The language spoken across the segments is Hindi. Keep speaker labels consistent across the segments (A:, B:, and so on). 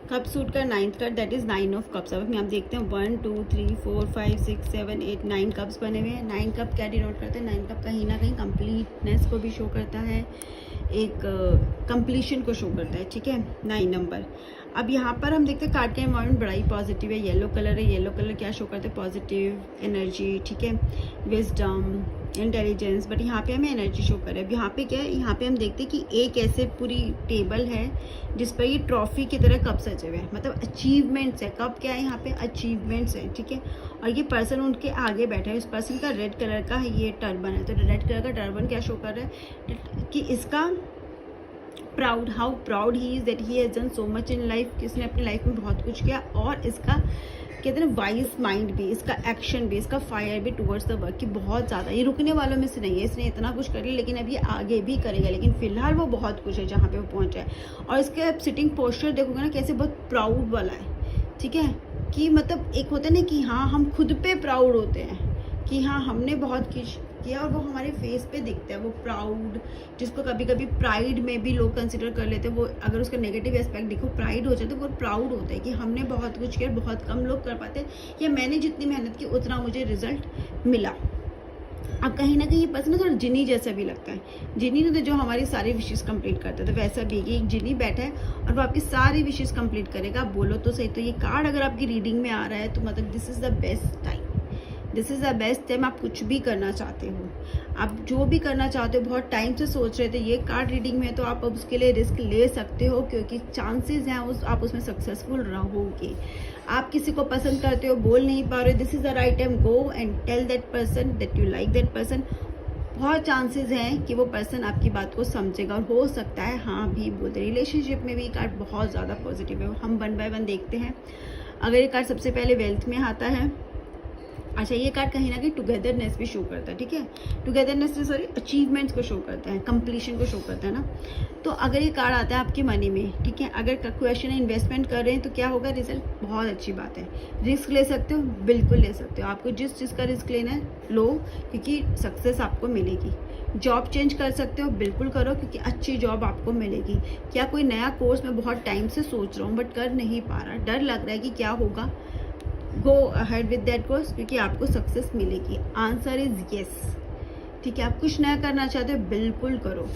A: कप सूट का 9th card, that is 9 of cups. अब आप देखते हैं 1 2 3 4 5 6 7 8 9 कप्स बने हुए हैं। 9 कप क्या डिनोट करते हैं? 9 कप कहीं ना कहीं कंप्लीटनेस को भी शो करता है, एक कंप्लीशन को शो करता है, ठीक है, 9 नंबर। अब यहाँ पर हम देखते हैं कार्ड का एनवायरनमेंट बड़ा ही पॉजिटिव है, येलो कलर है। येलो कलर क्या शो करते हैं? पॉजिटिव एनर्जी, ठीक है, विजडम, इंटेलिजेंस। बट यहाँ पे हमें एनर्जी शो कर रहा है। अब यहाँ पे क्या है? यहाँ पे हम देखते हैं कि एक ऐसे पूरी टेबल है जिस पर ये ट्रॉफी की तरह कप सजे हुए हैं, मतलब अचीवमेंट्स है। कप क्या है? यहाँ पे अचीवमेंट्स है, ठीक है। और ये पर्सन उनके आगे बैठा है, उस पर्सन का रेड कलर का ये टर्बन है। तो रेड कलर का टर्बन क्या शो कर रहा है? कि इसका proud, how proud he is that he has done so much in life, कि इसने अपनी लाइफ में बहुत कुछ किया। और इसका कहते हैं वाइज माइंड भी, इसका एक्शन भी, इसका फायर भी टुवर्ड्स द वर्क, कि बहुत ज़्यादा ये रुकने वालों में से नहीं है। इसने इतना कुछ कर लिया, लेकिन अब ये आगे भी करेगा। लेकिन फिलहाल वो बहुत कुछ है जहाँ पे वो पहुँचा है। और इसके अब सिटिंग पोस्चर देखोगे ना, कैसे बहुत प्राउड वाला है, ठीक है। कि मतलब एक होता है ना कि हाँ हम खुद पे प्राउड होते हैं कि हाँ हमने बहुत कुछ किया, और वो हमारे फेस पे दिखता है वो प्राउड, जिसको कभी कभी प्राइड में भी लोग कंसिडर कर लेते हैं। वो अगर उसका नेगेटिव एस्पेक्ट देखो, प्राइड हो जाए तो वो प्राउड होता है कि हमने बहुत कुछ किया, बहुत कम लोग कर पाते हैं, या मैंने जितनी मेहनत की उतना मुझे रिजल्ट मिला। अब कहीं ना कहीं ये पर्सन थोड़ा जिनी जैसा भी लगता है। जिनी तो जो हमारी सारी विशेष कंप्लीट करता है, तो वैसा भी कि एक जिनी बैठा है और वो आपकी सारी विशेष कंप्लीट करेगा। आप बोलो तो सही। तो ये कार्ड अगर आपकी रीडिंग में आ रहा है तो मतलब this is the best time, this is the best time. आप कुछ भी करना चाहते हो, आप जो भी करना चाहते हो, बहुत टाइम से सोच रहे थे, ये कार्ड रीडिंग में, तो आप अब उसके लिए रिस्क ले सकते हो, क्योंकि चांसेस हैं आप उसमें सक्सेसफुल रहोगे। आप किसी को पसंद करते हो, बोल नहीं पा रहे, this is the right time. Go and tell that person that you like that person. बहुत चांसेस हैं कि वो पर्सन आपकी बात को समझेगा, और हो सकता है हाँ भी बोलते। रिलेशनशिप में भी कार्ड बहुत ज़्यादा पॉजिटिव है। हम 1 बाय 1 देखते हैं। अगर ये कार्ड सबसे पहले वेल्थ में आता है, अच्छा ये कार्ड कहीं ना कहीं टुगेदरनेस भी शो करता है, ठीक है। टुगेदरनेस सॉरी अचीवमेंट्स को शो करता है, कंप्लीशन को शो करता है ना। तो अगर ये कार्ड आता है आपकी मनी में, ठीक है, अगर क्वेश्चन है इन्वेस्टमेंट कर रहे हैं तो क्या होगा? रिजल्ट बहुत अच्छी बात है। रिस्क ले सकते हो, बिल्कुल ले सकते हो। आपको जिस चीज़ का रिस्क लेना है लो, क्योंकि सक्सेस आपको मिलेगी। जॉब चेंज कर सकते हो, बिल्कुल करो, क्योंकि अच्छी जॉब आपको मिलेगी। क्या कोई नया कोर्स मैं बहुत टाइम से सोच रहा हूँ बट कर नहीं पा रहा, डर लग रहा है कि क्या होगा, go ahead with that course, क्योंकि आपको सक्सेस मिलेगी। आंसर इज येस, ठीक है। आप कुछ नया करना चाहते हो, बिल्कुल करो,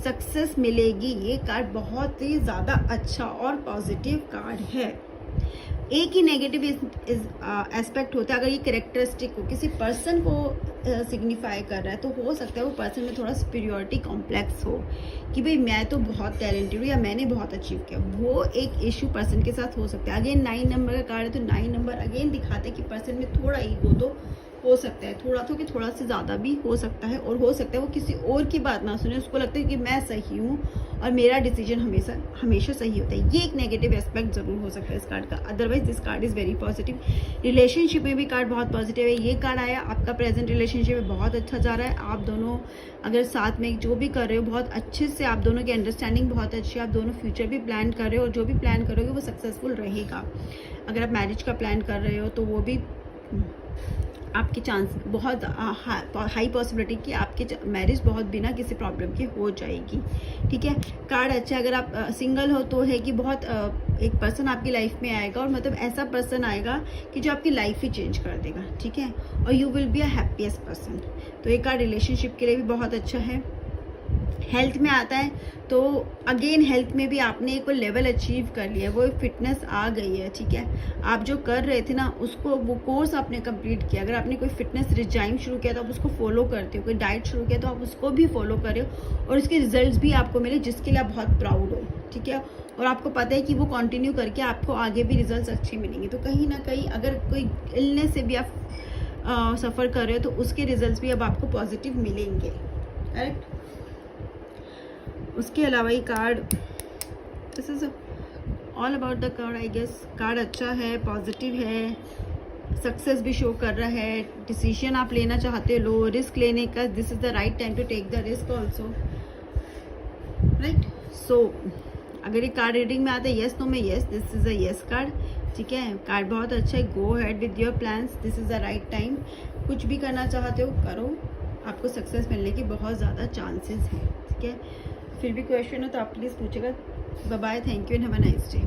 A: सक्सेस मिलेगी। ये कार्ड बहुत ही ज़्यादा अच्छा और पॉजिटिव कार्ड है। एक ही नेगेटिव एस्पेक्ट होता है, अगर ये कैरेक्टरिस्टिक को किसी पर्सन को सिग्निफाई कर रहा है, तो हो सकता है वो पर्सन में थोड़ा सुपीरियरिटी कॉम्प्लेक्स हो कि भाई मैं तो बहुत टैलेंटेड हूँ या मैंने बहुत अचीव किया। वो एक इशू पर्सन के साथ हो सकता है। अगेन 9 नंबर का कार्ड है, तो 9 नंबर अगेन दिखाते हैं कि पर्सन में थोड़ा ईगो तो हो सकता है, थोड़ा तो कि थोड़ा से ज़्यादा भी हो सकता है। और हो सकता है वो किसी और की बात ना सुने, उसको लगता है कि मैं सही हूँ और मेरा डिसीजन हमेशा सही होता है। ये एक नेगेटिव एस्पेक्ट ज़रूर हो सकता है इस कार्ड का। Otherwise this card is very positive. Relationship में भी कार्ड बहुत पॉजिटिव है। ये कार्ड आया, आपका प्रेजेंट रिलेशनशिप में बहुत अच्छा जा रहा है। आप दोनों अगर साथ में जो भी कर रहे हो, बहुत अच्छे से आप दोनों की अंडरस्टैंडिंग बहुत अच्छी है। आप दोनों फ्यूचर भी प्लान कर रहे हो, और जो भी प्लान करोगे वो सक्सेसफुल रहेगा। अगर आप मैरिज का प्लान कर रहे हो तो वो भी आपके चांस बहुत हाई पॉसिबिलिटी कि आपकी मैरिज बहुत बिना किसी प्रॉब्लम के हो जाएगी, ठीक है। कार्ड अच्छा है। अगर आप सिंगल हो तो है कि बहुत एक पर्सन आपकी लाइफ में आएगा, और मतलब ऐसा पर्सन आएगा कि जो आपकी लाइफ ही चेंज कर देगा, ठीक है। और you will be a happiest person. तो ये कार्ड रिलेशनशिप के लिए भी बहुत अच्छा है। हेल्थ में आता है तो अगेन हेल्थ में भी आपने एक लेवल अचीव कर लिया, वो फिटनेस आ गई है, ठीक है। आप जो कर रहे थे ना उसको, वो कोर्स आपने कंप्लीट किया। अगर आपने कोई फिटनेस रिजाइम शुरू किया तो आप उसको फॉलो करते हो, कोई डाइट शुरू किया तो आप उसको भी फॉलो कर रहे हो, और उसके रिजल्ट्स भी आपको मिले जिसके लिए आप बहुत प्राउड हो, ठीक है। और आपको पता है कि वो कंटिन्यू करके आपको आगे भी रिजल्ट्स अच्छे मिलेंगे। तो कहीं ना कहीं अगर कोई इलनेस से भी आप सफ़र कर रहे हो तो उसके रिजल्ट्स भी अब आपको पॉजिटिव मिलेंगे, करेक्ट। उसके अलावा ये card, this is all about the card I guess. Card अच्छा है, पॉजिटिव है, सक्सेस भी शो कर रहा है। डिसीजन आप लेना चाहते हो, लो। रिस्क लेने का, this is the right time to take the risk also, right. So अगर ये कार्ड रीडिंग में आता है येस नो में yes, this is a yes card, ठीक है। कार्ड बहुत अच्छा है। Go ahead with your plans, this is the right time. कुछ भी करना चाहते हो करो, आपको सक्सेस मिलने की बहुत ज़्यादा चांसेस हैं, ठीक है। फिर भी क्वेश्चन हो तो आप प्लीज़ पूछेगा। Bye bye, thank you and have a nice day.